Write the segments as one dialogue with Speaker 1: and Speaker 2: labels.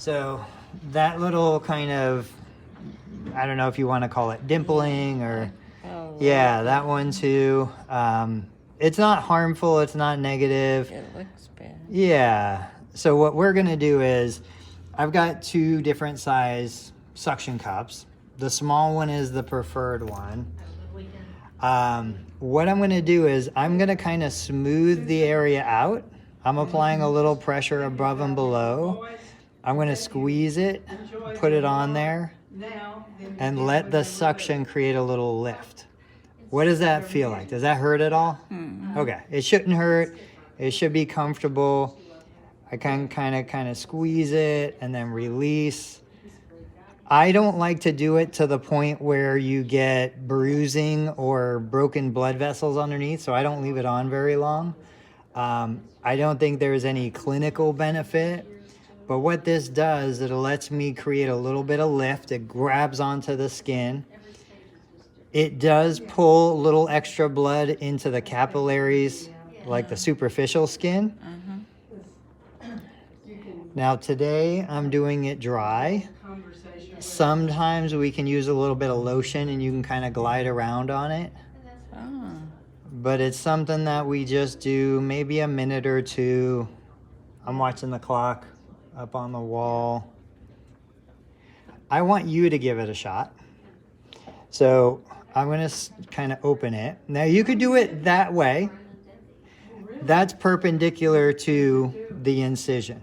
Speaker 1: So that little kind of, I don't know if you want to call it dimpling or, yeah, that one too. It's not harmful. It's not negative.
Speaker 2: It looks bad.
Speaker 1: Yeah. So what we're going to do is I've got 2 different size suction cups. The small one is the preferred one. What I'm going to do is I'm going to kind of smooth the area out. I'm applying a little pressure above and below. I'm going to squeeze it, put it on there, and let the suction create a little lift. What does that feel like? Does that hurt at all? Okay, it shouldn't hurt. It should be comfortable. I can kind of squeeze it and then release. I don't like to do it to the point where you get bruising or broken blood vessels underneath, so I don't leave it on very long. I don't think there's any clinical benefit, but what this does, it lets me create a little bit of lift. It grabs onto the skin. It does pull a little extra blood into the capillaries, like the superficial skin. Now today I'm doing it dry. Sometimes we can use a little bit of lotion and you can kind of glide around on it. But it's something that we just do maybe a minute or 2. I'm watching the clock up on the wall. I want you to give it a shot. So I'm going to kind of open it. Now you could do it that way. That's perpendicular to the incision.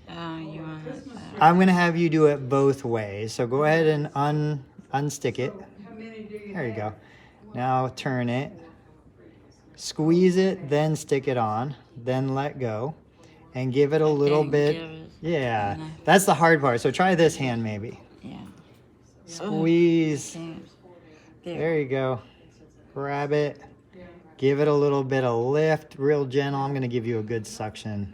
Speaker 2: You want it that.
Speaker 1: I'm going to have you do it both ways. So go ahead and unstick it. There you go. Now turn it. Squeeze it, then stick it on, then let go. And give it a little bit. Yeah, that's the hard part. So try this hand maybe.
Speaker 2: Yeah.
Speaker 1: Squeeze. There you go. Grab it. Give it a little bit of lift, real gentle. I'm going to give you a good suction.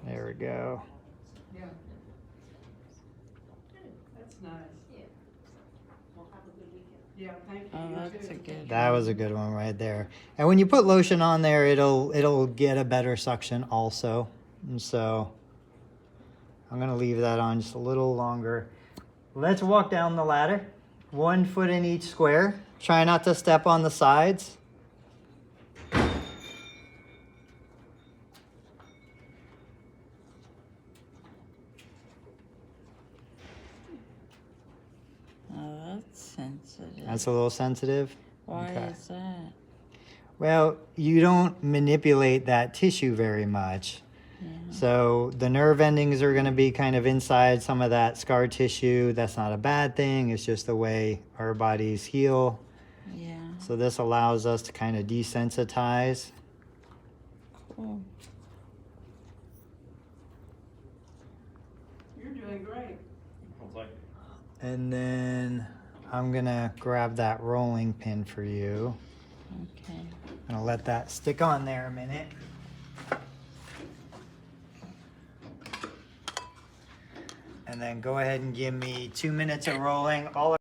Speaker 1: There we go.
Speaker 3: That's nice. Yeah, thank you.
Speaker 2: Oh, that's a good
Speaker 1: That was a good one right there. And when you put lotion on there, it'll get a better suction also. And so I'm going to leave that on just a little longer. Let's walk down the ladder. 1 foot in each square. Try not to step on the sides.
Speaker 2: Oh, that's sensitive.
Speaker 1: That's a little sensitive.
Speaker 2: Why
Speaker 1: Okay.
Speaker 2: is that?
Speaker 1: Well, you don't manipulate that tissue very much. So the nerve endings are going to be kind of inside some of that scar tissue. That's not a bad thing. It's just the way our bodies heal.
Speaker 2: Yeah.
Speaker 1: So this allows us to kind of desensitize.
Speaker 2: Cool.
Speaker 3: You're doing great.
Speaker 1: And then I'm going to grab that rolling pin for you.
Speaker 2: Okay.
Speaker 1: I'm going to let that stick on there a minute. And then go ahead and give me 2 minutes of rolling. All